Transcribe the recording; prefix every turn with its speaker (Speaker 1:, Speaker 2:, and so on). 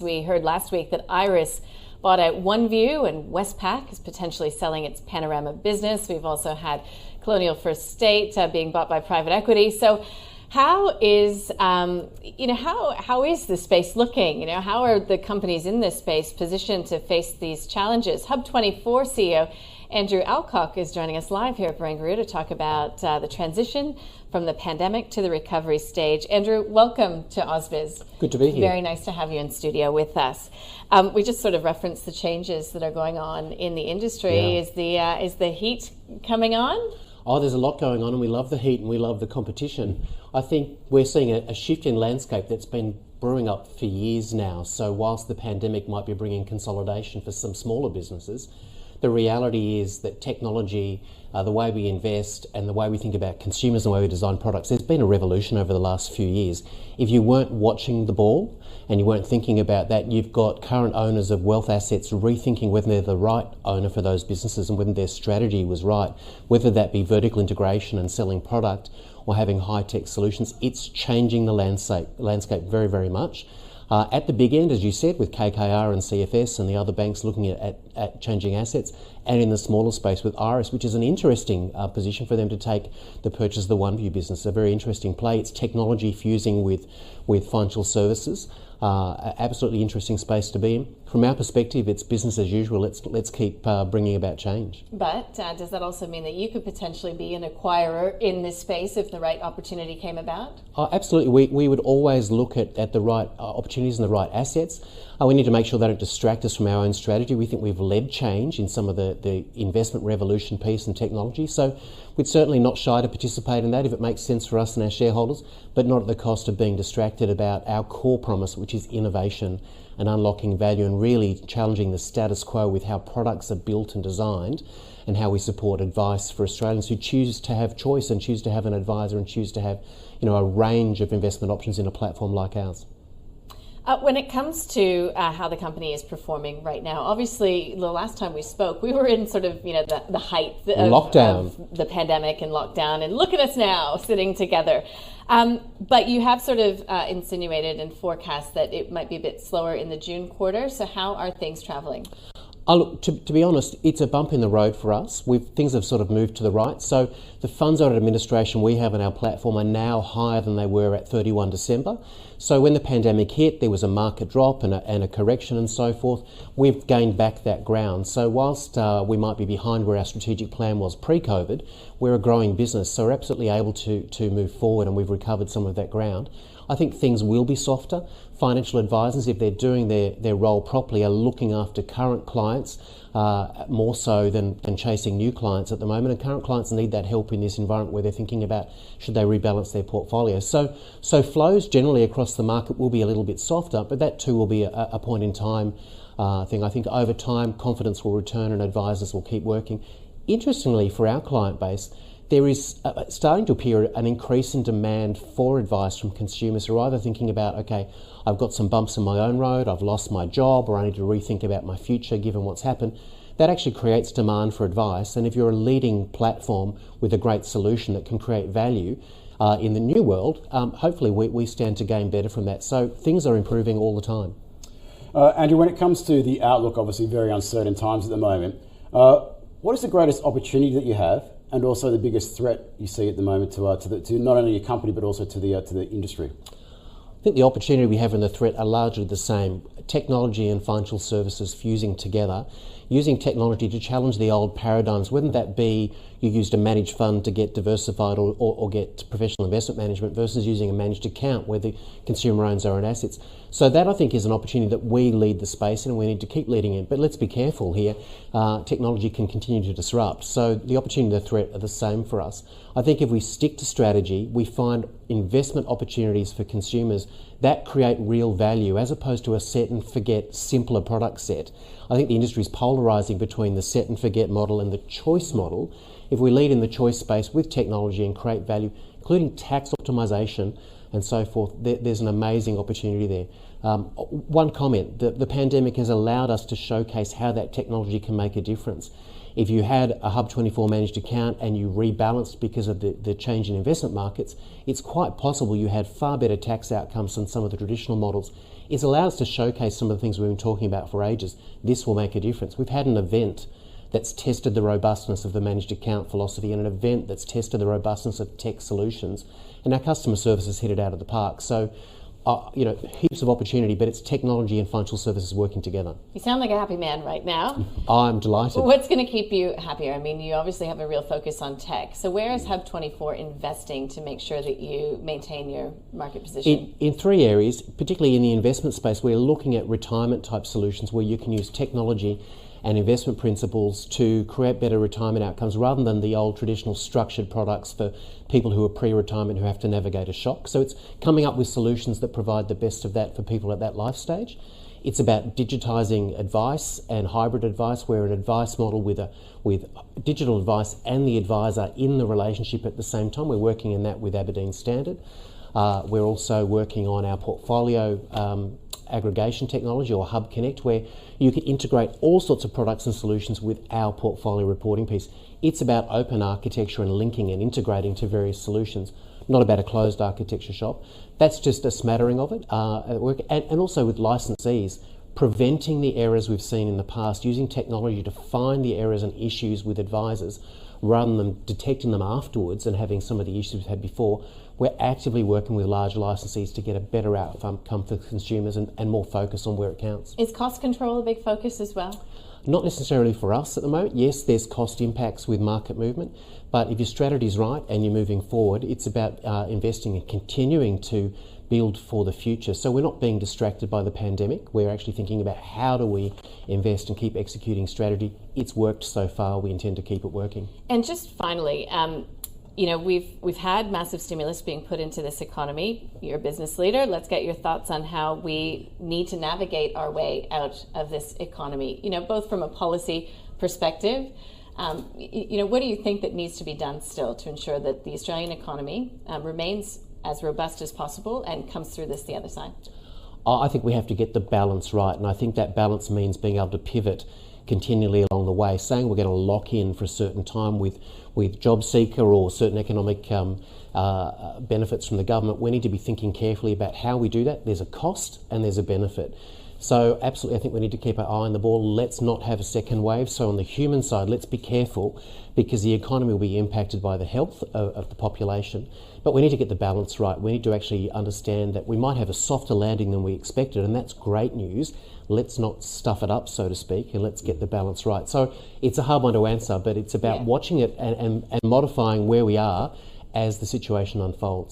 Speaker 1: We heard last week that Iris bought out OneView, and Westpac is potentially selling its Panorama business. We've also had Colonial First State being bought by private equity. So how is, how is the space looking? How are the companies in this space positioned to face these challenges? HUB24 CEO Andrew Alcock is joining us live here at Barangaroo to talk about the transition from the pandemic to the recovery stage. Andrew, welcome to ausbiz.
Speaker 2: Good to be here.
Speaker 1: Very nice to have you in studio with us. We just sort of referenced the changes that are going on in the industry. Yeah. Is the heat coming on?
Speaker 2: Oh, there's a lot going on, and we love the heat and we love the competition. I think we're seeing a shift in landscape that's been brewing up for years now. So whilst the pandemic might be bringing consolidation for some smaller businesses, the reality is that technology, the way we invest and the way we think about consumers and the way we design products, there's been a revolution over the last few years. If you weren't watching the ball and you weren't thinking about that, you've got current owners of wealth assets rethinking whether they're the right owner for those businesses and whether their strategy was right, whether that be vertical integration and selling product or having high-tech solutions. It's changing the landscape very, very much. At the big end, as you said, with KKR and CFS and the other banks looking at changing assets, and in the smaller space with Iris, which is an interesting position for them to take the purchase of the OneView business. A very interesting play. It's technology fusing with financial services. Absolutely interesting space to be in. From our perspective, it's business as usual. Let's keep bringing about change.
Speaker 1: But does that also mean that you could potentially be an acquirer in this space if the right opportunity came about?
Speaker 2: Absolutely. We would always look at the right opportunities and the right assets. We need to make sure they don't distract us from our own strategy. We think we've led change in some of the investment revolution piece and technology. So we'd certainly not shy to participate in that if it makes sense for us and our shareholders, but not at the cost of being distracted about our core promise, which is innovation and unlocking value and really challenging the status quo with how products are built and designed and how we support advice for Australians who choose to have choice and choose to have an advisor and choose to have a range of investment options in a platform like ours.
Speaker 1: When it comes to how the company is performing right now, obviously the last time we spoke, we were in sort of the height of the pandemic and lockdown, and look at us now sitting together. But you have sort of insinuated and forecast that it might be a bit slower in the June quarter. So how are things travelling?
Speaker 2: Look, to be honest, it's a bump in the road for us. Things have sort of moved to the right. So the funds under administration we have on our platform are now higher than they were at 31 December. So when the pandemic hit, there was a market drop and a correction and so forth. We've gained back that ground. So whilst we might be behind where our strategic plan was pre-COVID, we're a growing business. So we're absolutely able to move forward, and we've recovered some of that ground. I think things will be softer. Financial advisors, if they're doing their role properly, are looking after current clients more so than chasing new clients at the moment. And current clients need that help in this environment where they're thinking about should they rebalance their portfolio. So flows generally across the market will be a little bit softer, but that too will be a point in time thing. I think over time confidence will return and advisors will keep working. Interestingly, for our client base, there is starting to appear an increase in demand for advice from consumers who are either thinking about, okay, I've got some bumps in my own road, I've lost my job, or I need to rethink about my future given what's happened. That actually creates demand for advice. And if you're a leading platform with a great solution that can create value in the new world, hopefully we stand to gain better from that. So things are improving all the time.
Speaker 3: Andrew, when it comes to the outlook, obviously very uncertain times at the moment, what is the greatest opportunity that you have, and also the biggest threat you see at the moment to not only your company but also to the industry?
Speaker 2: I think the opportunity we have and the threat are largely the same. Technology and financial services fusing together, using technology to challenge the old paradigms, whether that be you used a managed fund to get diversified or get professional investment management versus using a managed account where the consumer owns their own assets. So that, I think, is an opportunity that we lead the space in and we need to keep leading it. But let's be careful here. Technology can continue to disrupt. So the opportunity and the threat are the same for us. I think if we stick to strategy, we find investment opportunities for consumers that create real value as opposed to a set and forget simpler product set. I think the industry is polarising between the set and forget model and the choice model. If we lead in the choice space with technology and create value, including tax optimisation and so forth, there's an amazing opportunity there. One comment, the pandemic has allowed us to showcase how that technology can make a difference. If you had a HUB24 managed account and you rebalanced because of the change in investment markets, it's quite possible you had far better tax outcomes than some of the traditional models It's allowed us to showcase some of the things we've been talking about for ages. This will make a difference. We've had an event that's tested the robustness of the managed account philosophy and an event that's tested the robustness of tech solutions, and our customer service has hit it out of the park. So, heaps of opportunity, but it's technology and financial services working together.
Speaker 1: You sound like a happy man right now.
Speaker 2: I'm delighted.
Speaker 1: What's going to keep you happier? I mean, you obviously have a real focus on tech. So where is HUB24 investing to make sure that you maintain your market position?
Speaker 2: In three areas, particularly in the investment space, we're looking at retirement type solutions where you can use technology and investment principles to create better retirement outcomes rather than the old traditional structured products for people who are pre-retirement who have to navigate a shock. So it's coming up with solutions that provide the best of that for people at that life stage. It's about digitising advice and hybrid advice, where an advice model with digital advice and the advisor in the relationship at the same time. We're working in that with Aberdeen Standard. We're also working on our portfolio aggregation technology, or Hub Connect, where you can integrate all sorts of products and solutions with our portfolio reporting piece. It's about open architecture and linking and integrating to various solutions, not about a closed architecture shop. That's just a smattering of it. And also with licensees, preventing the errors we've seen in the past, using technology to find the errors and issues with advisors rather than detecting them afterwards and having some of the issues we've had before. We're actively working with large licensees to get a better outcome for consumers and more focus on where it counts.
Speaker 1: Is cost control a big focus as well?
Speaker 2: Not necessarily for us at the moment. Yes, there's cost impacts with market movement, but if your strategy's right and you're moving forward, it's about investing and continuing to build for the future. So we're not being distracted by the pandemic. We're actually thinking about how do we invest and keep executing strategy. It's worked so far. We intend to keep it working.
Speaker 1: And just finally, we've had massive stimulus being put into this economy. You're a business leader. Let's get your thoughts on how we need to navigate our way out of this economy, both from a policy perspective. What do you think that needs to be done still to ensure that the Australian economy remains as robust as possible and comes through this the other side?
Speaker 2: I think we have to get the balance right, and I think that balance means being able to pivot continually along the way. Saying we're going to lock in for a certain time with job seeker or certain economic benefits from the government, we need to be thinking carefully about how we do that. There's a cost and there's a benefit. So absolutely, I think we need to keep our eye on the ball. Let's not have a second wave. So on the human side, let's be careful, because the economy will be impacted by the health of the population. But we need to get the balance right. We need to actually understand that we might have a softer landing than we expected, and that's great news. Let's not stuff it up, so to speak, and let's get the balance right. So it's a hard one to answer, but it's about watching it and modifying where we are as the situation unfolds.